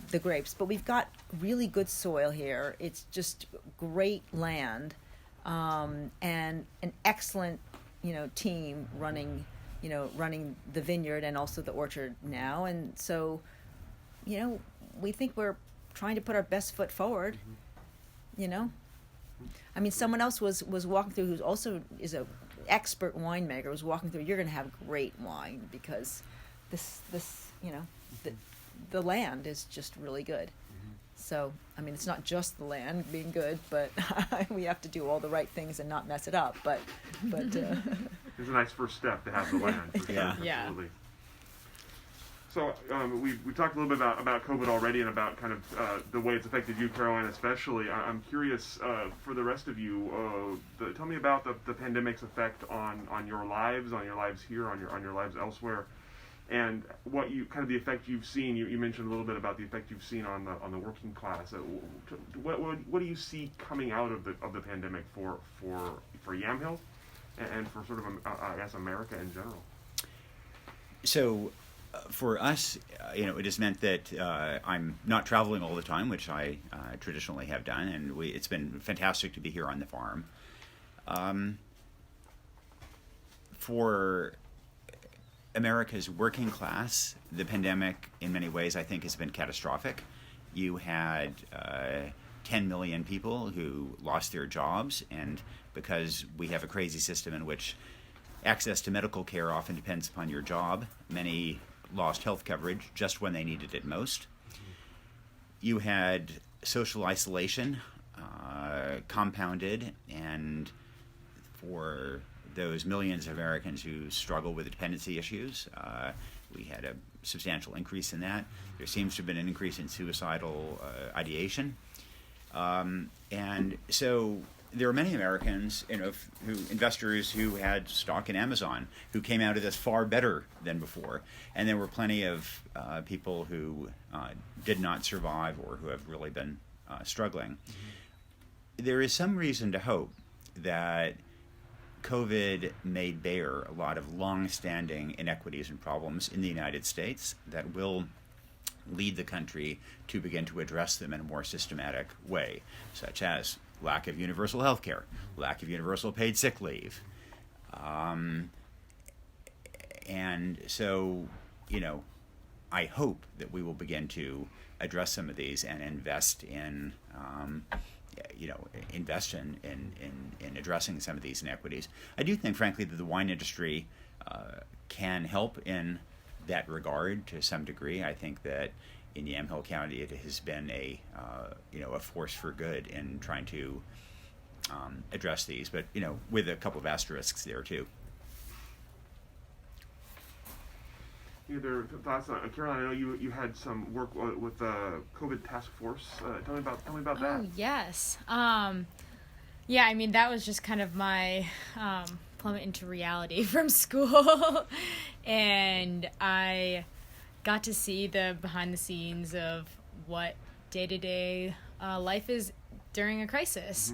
the grapes. But we've got really good soil here. It's just great land, and an excellent, team running the vineyard and also the orchard now. And so, we think we're trying to put our best foot forward, I mean, someone else was walking through, who's also is a expert winemaker, was walking through, you're going to have great wine because this the land is just really good. So, I mean, it's not just the land being good, but we have to do all the right things and not mess it up. But it's a nice first step to have the land. For sure. Yeah. Absolutely. So we talked a little bit about COVID already and about kind of the way it's affected you, Caroline, especially. I'm curious for the rest of you. Tell me about the pandemic's effect on your lives here, on your lives elsewhere, and what you kind of the effect you've seen. You mentioned a little bit about the effect you've seen on the working class. What do you see coming out of the pandemic for Yamhill and for sort of I guess America in general? So. For us, it has meant that I'm not traveling all the time, which I traditionally have done, and it's been fantastic to be here on the farm. For America's working class, the pandemic, in many ways, I think has been catastrophic. You had 10 million people who lost their jobs, and because we have a crazy system in which access to medical care often depends upon your job, many lost health coverage just when they needed it most. You had social isolation compounded, and for those millions of Americans who struggle with dependency issues, We had a substantial increase in that. There seems to have been an increase in suicidal ideation. And so there are many Americans, investors who had stock in Amazon, who came out of this far better than before. And there were plenty of people who did not survive or who have really been struggling. There is some reason to hope that COVID made bare a lot of long-standing inequities and problems in the United States that will lead the country to begin to address them in a more systematic way, such as lack of universal health care, lack of universal paid sick leave. And so, I hope that we will begin to address some of these and invest in addressing some of these inequities. I do think, frankly, that the wine industry can help in that regard to some degree. I think that in Yamhill County it has been a force for good in trying to address these, but with a couple of asterisks there too. Any other thoughts on Caroline? I know you had some work with the COVID task force. Tell me about that. Oh yes. Yeah, I mean, that was just kind of my plummet into reality from school. And I got to see the behind the scenes of what day-to-day life is during a crisis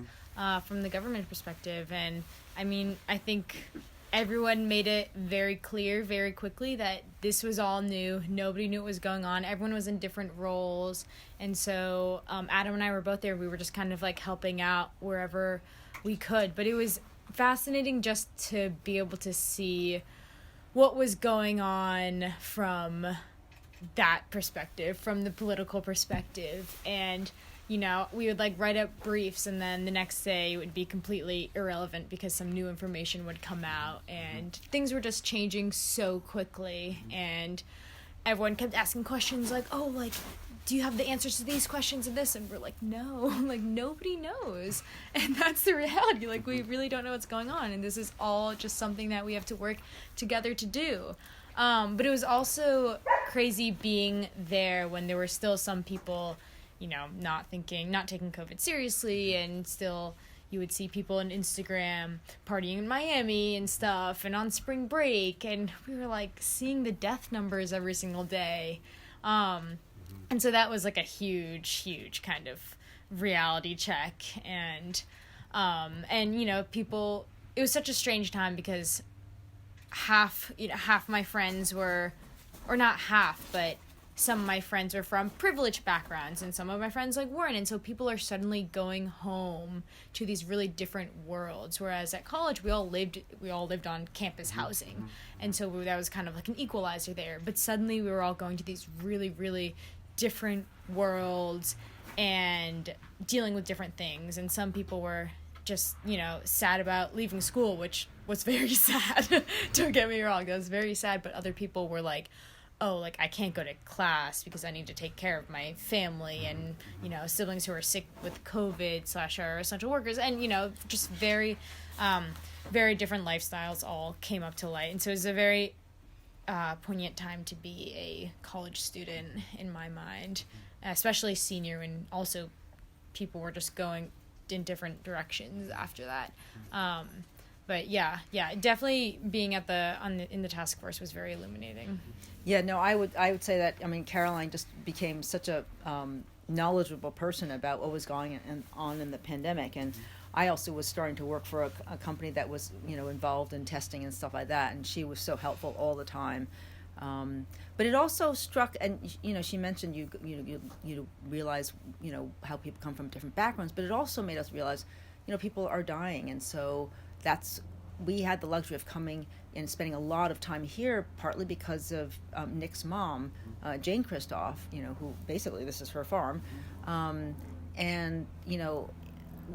from the government perspective. And I mean, I think everyone made it very clear very quickly that this was all new. Nobody knew what was going on. Everyone was in different roles. And so Adam and I were both there. We were just kind of like helping out wherever we could. But it was fascinating just to be able to see what was going on from that perspective, from the political perspective. And we would like write up briefs, and then the next day it would be completely irrelevant because some new information would come out, and things were just changing so quickly. And everyone kept asking questions like, oh, like, do you have the answers to these questions and this? And we're like, no, like, nobody knows. And that's the reality. Like, we really don't know what's going on, and this is all just something that we have to work together to do. But it was also crazy being there when there were still some people not taking COVID seriously, and still you would see people on Instagram partying in Miami and stuff and on spring break, and we were like seeing the death numbers every single day. And so that was like a huge kind of reality check. And people, it was such a strange time because half my friends were, or not half, but some of my friends are from privileged backgrounds, and some of my friends weren't, and so people are suddenly going home to these really different worlds. Whereas at college, we all lived on campus housing, and so that was kind of like an equalizer there. But suddenly, we were all going to these really, really different worlds and dealing with different things. And some people were just sad about leaving school, which was very sad. Don't get me wrong, that was very sad. But other people were like, oh, like, I can't go to class because I need to take care of my family and, siblings who are sick with COVID / are essential workers. And, just very, very different lifestyles all came up to light. And so it was a very poignant time to be a college student in my mind, especially senior, when also people were just going in different directions after that. But yeah, definitely being in the task force was very illuminating. Yeah, no, I would say that, Caroline just became such a knowledgeable person about what was going on in the pandemic. And I also was starting to work for a company that was, involved in testing and stuff like that. And she was so helpful all the time. But it also struck, and, she mentioned you realize, how people come from different backgrounds. But it also made us realize, people are dying. And so we had the luxury of coming and spending a lot of time here, partly because of Nick's mom, Jane Kristof, who basically this is her farm. And,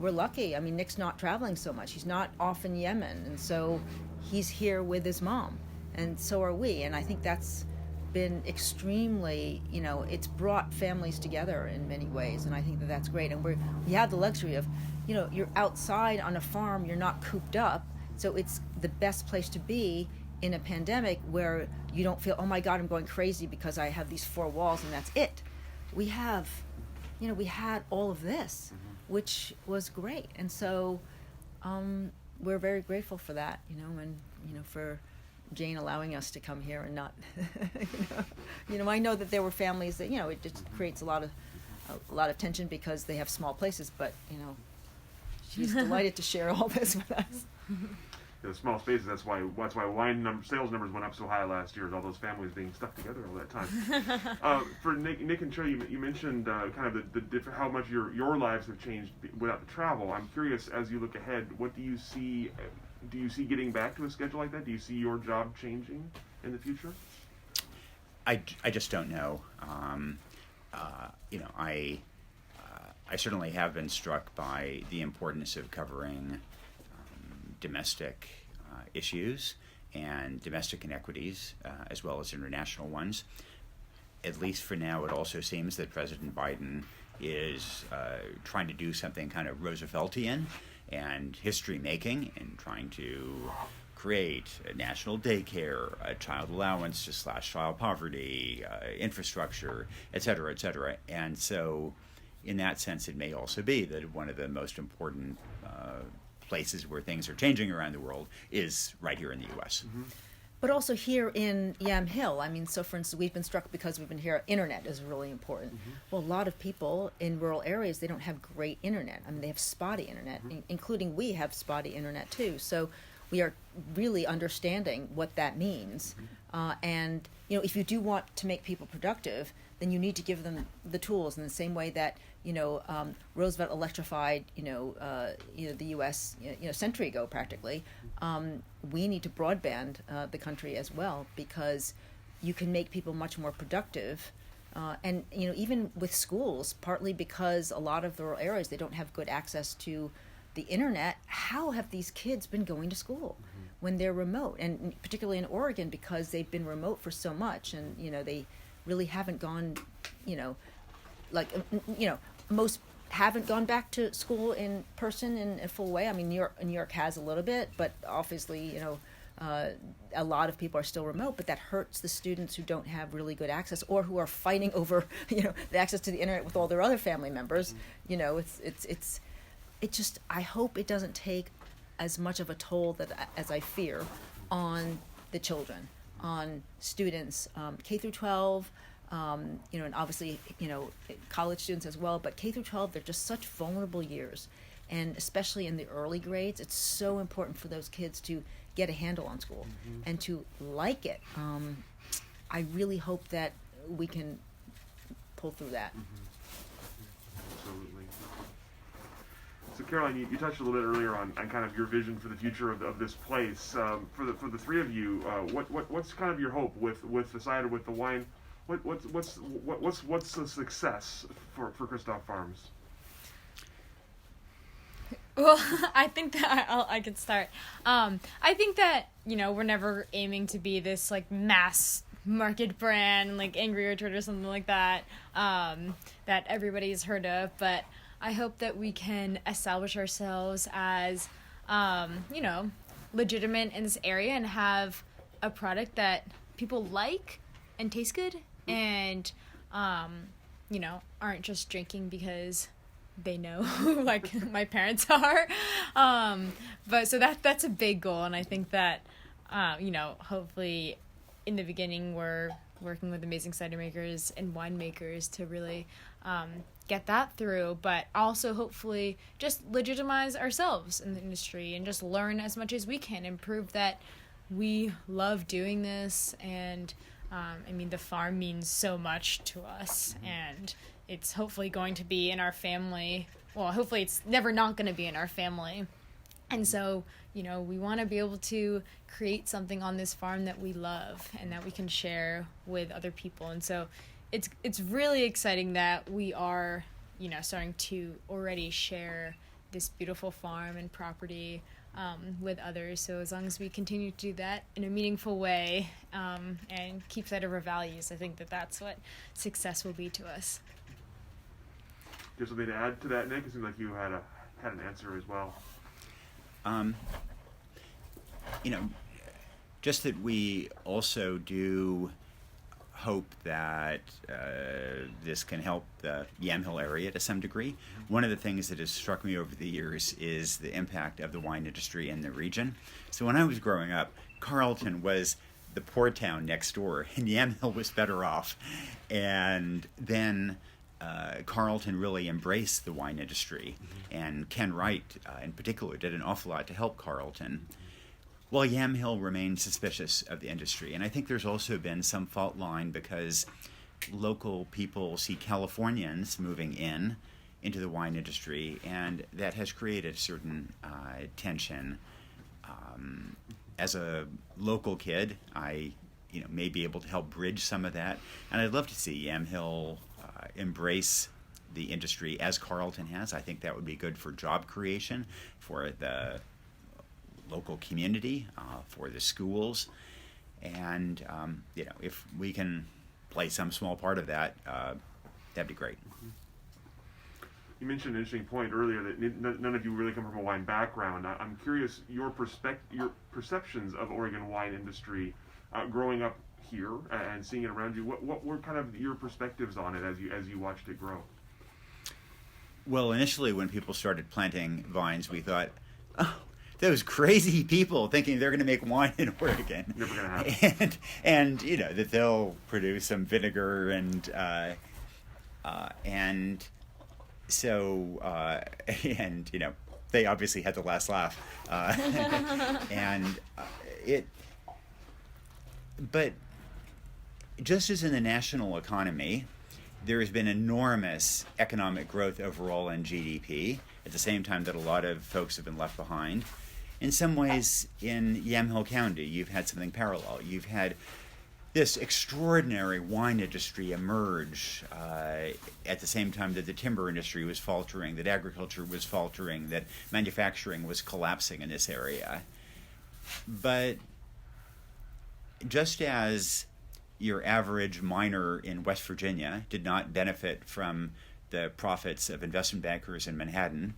we're lucky. Nick's not traveling so much. He's not off in Yemen. And so he's here with his mom. And so are we. And I think that's been extremely, it's brought families together in many ways. And I think that's great. And we have the luxury of, you're outside on a farm, you're not cooped up. So it's the best place to be in a pandemic where you don't feel, oh my God, I'm going crazy because I have these four walls and that's it. We have, we had all of this, which was great. And so we're very grateful for that, and, for Jane allowing us to come here and not, I know that there were families that, it just creates a lot of tension because they have small places, but, she's delighted to share all this with us. The small spaces. That's why sales numbers went up so high last year. Is all those families being stuck together all that time. For Nick and Sheryl, you mentioned kind of the different, how much your lives have changed without the travel. I'm curious, as you look ahead, what do you see? Do you see getting back to a schedule like that? Do you see your job changing in the future? I just don't know. I certainly have been struck by the importance of covering domestic issues and domestic inequities, as well as international ones. At least for now, it also seems that President Biden is trying to do something kind of Rooseveltian and history-making, and trying to create a national daycare, a child allowance to slash child poverty, infrastructure, et cetera, et cetera. And so, in that sense, it may also be that one of the most important places where things are changing around the world is right here in the U.S. Mm-hmm. But also here in Yamhill, so for instance, we've been struck because we've been here, internet is really important. Mm-hmm. Well, a lot of people in rural areas, they don't have great internet. They have spotty internet, including we have spotty internet too. So we are really understanding what that means. And, if you do want to make people productive, then you need to give them the tools in the same way that, Roosevelt electrified, the U.S., a century ago practically. We need to broadband the country as well, because you can make people much more productive. And, even with schools, partly because a lot of the rural areas, they don't have good access to the internet. How have these kids been going to school when they're remote? And particularly in Oregon, because they've been remote for so much, and, they really haven't gone, most haven't gone back to school in person in a full way. New York has a little bit, but obviously, a lot of people are still remote, but that hurts the students who don't have really good access, or who are fighting over, the access to the internet with all their other family members. It just, I hope it doesn't take as much of a toll as I fear on the children, on students, K through 12, and obviously, college students as well, but K through 12, they're just such vulnerable years. And especially in the early grades, it's so important for those kids to get a handle on school and to like it. I really hope that we can pull through that. Absolutely. So Caroline, you touched a little bit earlier on kind of your vision for the future of this place. For the three of you, what's kind of your hope with the cider, with the wine? What's the success for Kristof Farms? Well, I think that I could start. I think that, we're never aiming to be this mass market brand, like Angry Orchard or something like that, that everybody's heard of. But I hope that we can establish ourselves as, legitimate in this area and have a product that people like and tastes good, and, aren't just drinking because they know like my parents are. But so that's a big goal. And I think that, hopefully in the beginning we're working with amazing cider makers and winemakers to really get that through, but also hopefully just legitimize ourselves in the industry and just learn as much as we can and prove that we love doing this. And the farm means so much to us, and it's hopefully going to be in our family. Well, hopefully it's never not going to be in our family. And so, we want to be able to create something on this farm that we love and that we can share with other people. And so it's really exciting that we are, starting to already share this beautiful farm and property with others. So as long as we continue to do that in a meaningful way and keep sight of our values, I think that that's what success will be to us. Do you have something to add to that, Nick? It seems like you had an answer as well. Just that we also do hope that this can help the Yamhill area to some degree. One of the things that has struck me over the years is the impact of the wine industry in the region. So when I was growing up, Carleton was the poor town next door, and Yamhill was better off. And then Carleton really embraced the wine industry, and Ken Wright in particular did an awful lot to help Carleton. Well, Yamhill remained suspicious of the industry, and I think there's also been some fault line because local people see Californians moving into the wine industry, and that has created a certain tension. As a local kid, I may be able to help bridge some of that, and I'd love to see Yamhill embrace the industry as Carleton has. I think that would be good for job creation, for the local community, for the schools, and if we can play some small part of that, that'd be great. You mentioned an interesting point earlier that none of you really come from a wine background. I'm curious your perceptions of Oregon wine industry growing up here and seeing it around you. What were kind of your perspectives on it as you watched it grow? Well, initially when people started planting vines, we thought, oh, those crazy people thinking they're going to make wine in Oregon. Never going to happen. And that they'll produce some vinegar and so they obviously had the last laugh. But just as in the national economy, there has been enormous economic growth overall in GDP at the same time that a lot of folks have been left behind. In some ways, in Yamhill County, you've had something parallel. You've had this extraordinary wine industry emerge at the same time that the timber industry was faltering, that agriculture was faltering, that manufacturing was collapsing in this area. But just as your average miner in West Virginia did not benefit from the profits of investment bankers in Manhattan,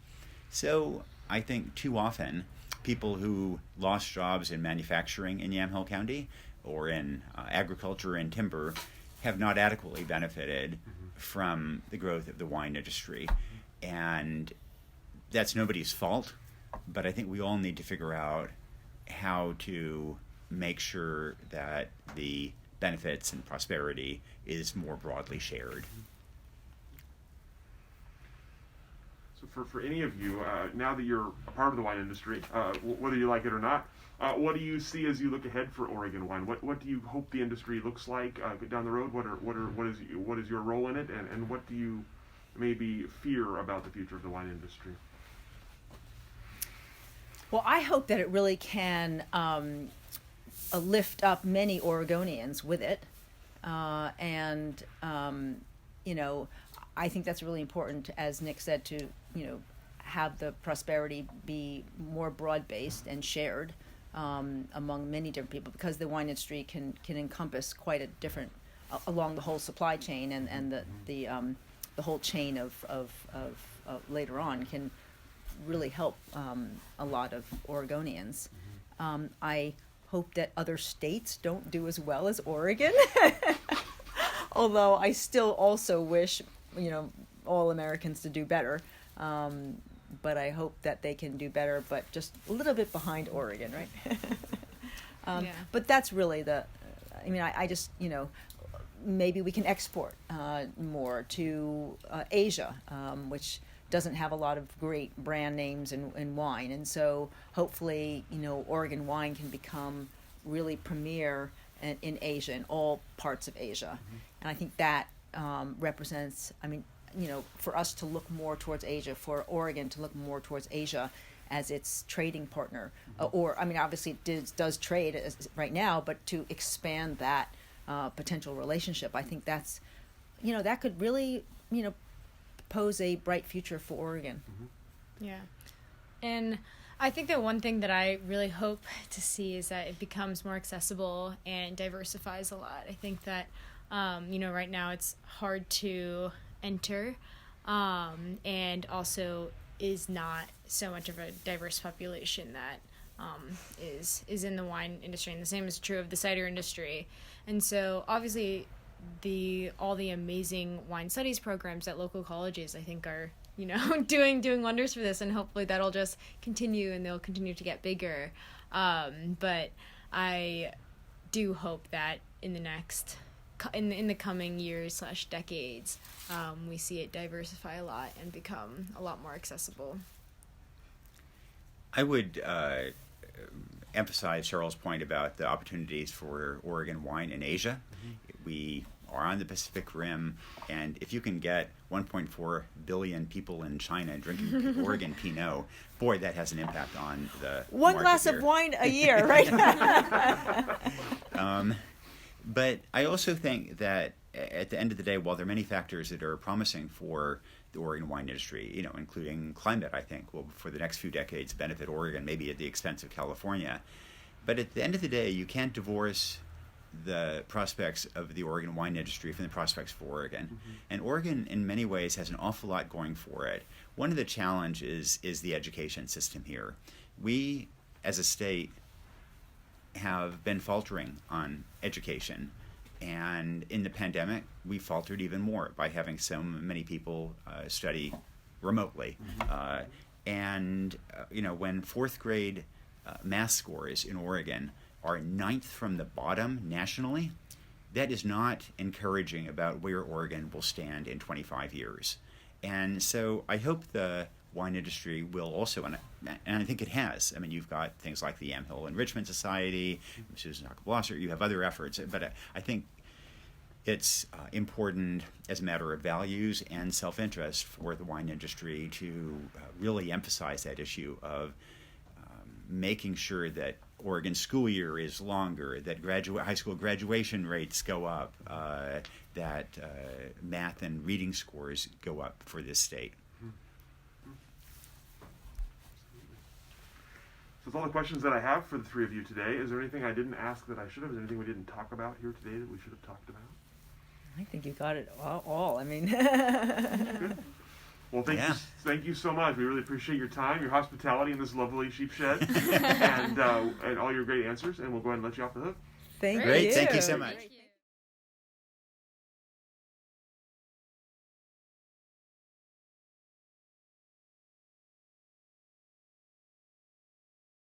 so I think too often people who lost jobs in manufacturing in Yamhill County or in agriculture and timber have not adequately benefited from the growth of the wine industry. And that's nobody's fault, but I think we all need to figure out how to make sure that the benefits and prosperity is more broadly shared. For any of you, now that you're a part of the wine industry, whether you like it or not, what do you see as you look ahead for Oregon wine? What do you hope the industry looks like down the road? What is your role in it, and what do you maybe fear about the future of the wine industry? Well, I hope that it really can lift up many Oregonians with it, and I think that's really important, as Nick said, to have the prosperity be more broad-based and shared among many different people, because the wine industry can encompass quite a different along the whole supply chain, and the whole chain of later on can really help a lot of Oregonians. I hope that other states don't do as well as Oregon, although I still also wish all Americans to do better, but I hope that they can do better, but just a little bit behind Oregon, right? Yeah. But that's really I just maybe we can export more to Asia, which doesn't have a lot of great brand names in wine, and so hopefully Oregon wine can become really premier in Asia, in all parts of Asia. And I think that represents, for us to look more towards Asia, for Oregon to look more towards Asia as its trading partner, obviously it does trade right now, but to expand that potential relationship, I think that's, that could really, pose a bright future for Oregon. Yeah. And I think that one thing that I really hope to see is that it becomes more accessible and diversifies a lot. I think that, right now it's hard to enter, and also is not so much of a diverse population that is in the wine industry, and the same is true of the cider industry. And so obviously all the amazing wine studies programs at local colleges, I think, are doing wonders for this, and hopefully that'll just continue and they'll continue to get bigger. But I do hope that in the coming years / decades, we see it diversify a lot and become a lot more accessible. I would emphasize Sheryl's point about the opportunities for Oregon wine in Asia. We are on the Pacific Rim, and if you can get 1.4 billion people in China drinking Oregon Pinot, boy, that has an impact on the one market glass here. of wine a year, right? But I also think that at the end of the day, while there are many factors that are promising for the Oregon wine industry, including climate, I think will, for the next few decades, benefit Oregon, maybe at the expense of California. But at the end of the day, you can't divorce the prospects of the Oregon wine industry from the prospects for Oregon. And Oregon, in many ways, has an awful lot going for it. One of the challenges is the education system here. We, as a state, have been faltering on education. And in the pandemic, we faltered even more by having so many people study remotely. When fourth grade math scores in Oregon are 9th from the bottom nationally, that is not encouraging about where Oregon will stand in 25 years. And so I hope the wine industry will also, and I think it has. I mean, you've got things like the Yamhill Enrichment Society, Susan Blosser, you have other efforts, but I think it's important as a matter of values and self-interest for the wine industry to really emphasize that issue of making sure that Oregon's school year is longer, that high school graduation rates go up, that math and reading scores go up for this state. So that's all the questions that I have for the three of you today. Is there anything I didn't ask that I should have? Is there anything we didn't talk about here today that we should have talked about? I think you got it all. I mean, Good. Well, thank you so much. We really appreciate your time, your hospitality in this lovely sheep shed, and all your great answers. And we'll go ahead and let you off the hook. thank Great, you. thank you so much. Thank you.